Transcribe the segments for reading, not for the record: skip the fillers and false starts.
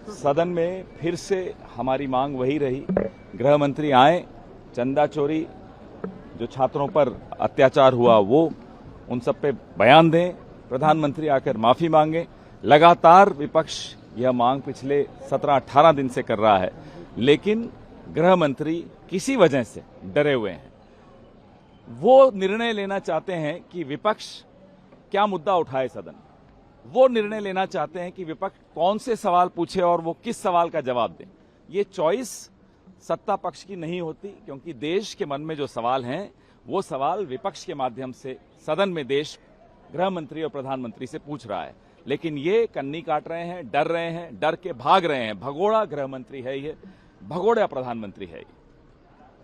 सदन में फिर से हमारी मांग वही रही, गृह मंत्री आए, चंदा चोरी जो छात्रों पर अत्याचार हुआ वो उन सब पे बयान दें, प्रधानमंत्री आकर माफी मांगे। लगातार विपक्ष यह मांग पिछले 17-18 दिन से कर रहा है, लेकिन गृह मंत्री किसी वजह से डरे हुए हैं। वो निर्णय लेना चाहते हैं कि विपक्ष क्या मुद्दा उठाए सदन, वो निर्णय लेना चाहते हैं कि विपक्ष कौन से सवाल पूछे और वो किस सवाल का जवाब दे। ये चॉइस सत्ता पक्ष की नहीं होती, क्योंकि देश के मन में जो सवाल हैं वो सवाल विपक्ष के माध्यम से सदन में देश गृह मंत्री और प्रधानमंत्री से पूछ रहा है। लेकिन ये कन्नी काट रहे हैं, डर रहे हैं, डर के भाग रहे हैं। भगोड़ा गृह मंत्री है ये, भगोड़ा प्रधानमंत्री है ये।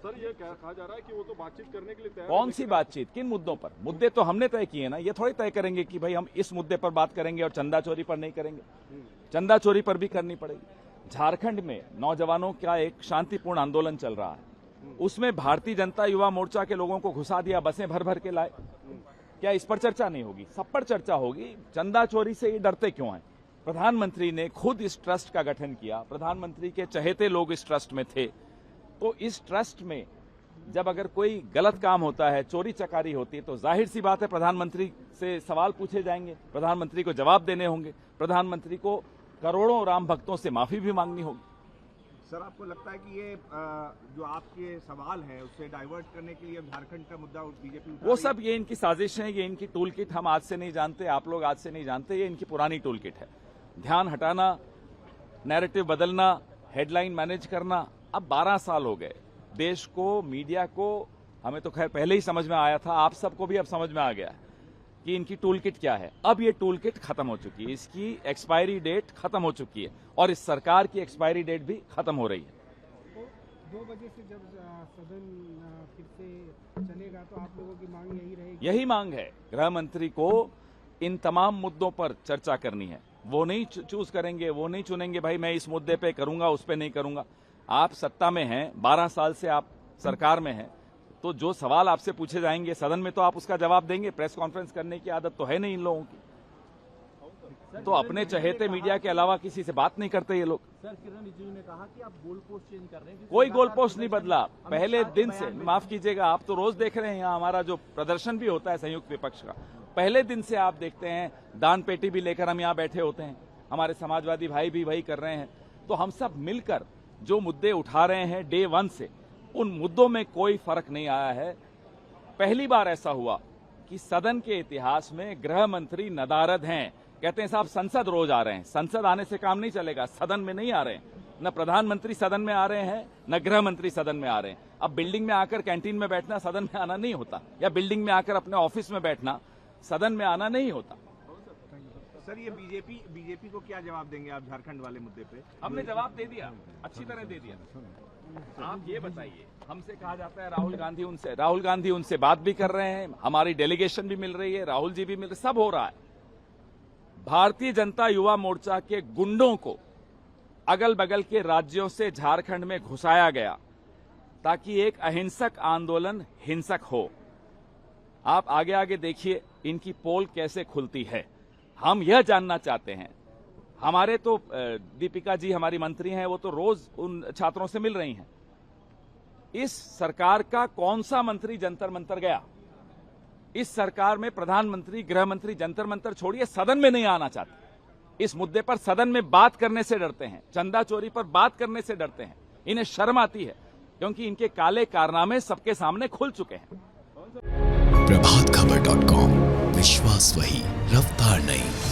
सर, ये कहा जा रहा है कि वो तो बातचीत करने के लिए तैयार। कौन सी बातचीत, किन मुद्दों पर? मुद्दे तो हमने तय किए ना, ये थोड़ी तय करेंगे कि भाई हम इस मुद्दे पर बात करेंगे और चंदा चोरी पर नहीं करेंगे। चंदा चोरी पर भी करनी पड़ेगी। झारखंड में नौजवानों का एक शांतिपूर्ण आंदोलन चल रहा है, उसमें भारतीय जनता युवा मोर्चा के लोगों को घुसा दिया, बसें भर भर के लाए। क्या इस पर चर्चा नहीं होगी? सब पर चर्चा होगी। चंदा चोरी से ये डरते क्यों हैं? प्रधानमंत्री ने खुद इस ट्रस्ट का गठन किया, प्रधानमंत्री के चहेते लोग इस ट्रस्ट में थे। तो इस ट्रस्ट में जब अगर कोई गलत काम होता है, चोरी चकारी होती है, तो जाहिर सी बात है प्रधानमंत्री से सवाल पूछे जाएंगे, प्रधानमंत्री को जवाब देने होंगे, प्रधानमंत्री को करोड़ों राम भक्तों से माफी भी मांगनी होगी। सर, आपको लगता है कि ये जो आपके सवाल हैं उससे डाइवर्ट करने के लिए झारखंड का मुद्दा बीजेपी वो सब ये इनकी साजिश है, ये इनकी टूल किट हम आज से नहीं जानते, आप लोग आज से नहीं जानते, ये इनकी पुरानी टूल किट है। ध्यान हटाना, नैरेटिव बदलना, हेडलाइन मैनेज करना। अब 12 साल हो गए, देश को, मीडिया को, हमें तो खैर पहले ही समझ में आया था, आप सबको भी अब समझ में आ गया है कि इनकी टूल किट क्या है। अब ये टूल किट खत्म हो चुकी है, इसकी एक्सपायरी डेट खत्म हो चुकी है और इस सरकार की एक्सपायरी डेट भी खत्म हो रही है। 2 बजे से जब सदन फिर से चलेगा तो आप लोगों की मांग यही रहेगी? यही मांग है, गृह मंत्री को इन तमाम मुद्दों पर चर्चा करनी है। वो नहीं चूज करेंगे, वो नहीं चुनेंगे भाई मैं इस मुद्दे पे करूंगा, उस पे नहीं करूंगा। आप सत्ता में हैं, 12 साल से आप सरकार में हैं, तो जो सवाल आपसे पूछे जाएंगे सदन में तो आप उसका जवाब देंगे। प्रेस कॉन्फ्रेंस करने की आदत तो है नहीं इन लोगों की, तो अपने चहेते मीडिया के अलावा किसी से बात नहीं करते ये लोग। सर, किरण रिजिजू ने कहा कि आप गोल पोस्ट चेंज कर रहे हैं। कोई गोल पोस्ट नहीं बदला, पहले दिन से। माफ कीजिएगा, आप तो रोज देख रहे हैं यहाँ हमारा जो प्रदर्शन भी होता है संयुक्त विपक्ष का, पहले दिन से आप देखते हैं दान पेटी भी लेकर हम यहाँ बैठे होते हैं, हमारे समाजवादी भाई भी वही कर रहे हैं। तो हम सब मिलकर जो मुद्दे उठा रहे हैं डे 1 से, उन मुद्दों में कोई फर्क नहीं आया है। पहली बार ऐसा हुआ कि सदन के इतिहास में गृह मंत्री नदारद हैं, कहते हैं साहब संसद रोज आ रहे हैं। संसद आने से काम नहीं चलेगा, सदन में नहीं आ रहे हैं। न प्रधानमंत्री सदन में आ रहे हैं, न गृह मंत्री सदन में आ रहे हैं। अब बिल्डिंग में आकर कैंटीन में बैठना सदन में आना नहीं होता, या बिल्डिंग में आकर अपने ऑफिस में बैठना सदन में आना नहीं होता। सर, ये बीजेपी को क्या जवाब देंगे आप झारखंड वाले मुद्दे पे? हमने जवाब दे दिया, अच्छी तरह दे दिया। आप ये बताइए, हमसे कहा जाता है राहुल गांधी उनसे बात भी कर रहे हैं, हमारी डेलीगेशन भी मिल रही है, राहुल जी भी मिल रहे, सब हो रहा है। भारतीय जनता युवा मोर्चा के गुंडों को अगल बगल के राज्यों से झारखंड में घुसाया गया ताकि एक अहिंसक आंदोलन हिंसक हो। आप आगे आगे देखिए इनकी पोल कैसे खुलती है। हम यह जानना चाहते हैं, हमारे तो दीपिका जी हमारी मंत्री हैं, वो तो रोज उन छात्रों से मिल रही हैं। इस सरकार का कौन सा मंत्री जंतर मंतर गया? इस सरकार में प्रधानमंत्री, गृह मंत्री जंतर मंतर छोड़िए, सदन में नहीं आना चाहते। इस मुद्दे पर सदन में बात करने से डरते हैं, चंदा चोरी पर बात करने से डरते हैं। इन्हें शर्म आती है क्योंकि इनके काले कारनामे सबके सामने खुल चुके हैं। प्रभातखबर.com, विश्वास वही, रफ्तार नहीं।